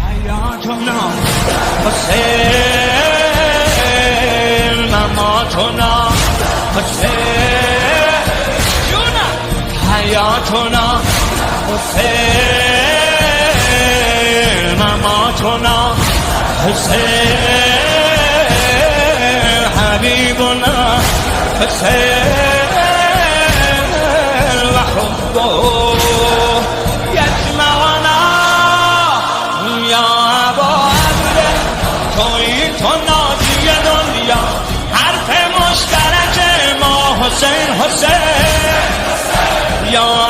حیاتنا حسین مماتنا حسین جونم حیاتنا حسین مماتنا حسین حبیبنا حسین و حبه یجمعنا یا ابا عبده تویی تو ناجی دنیا حرف مشترک ما حسین حسین یا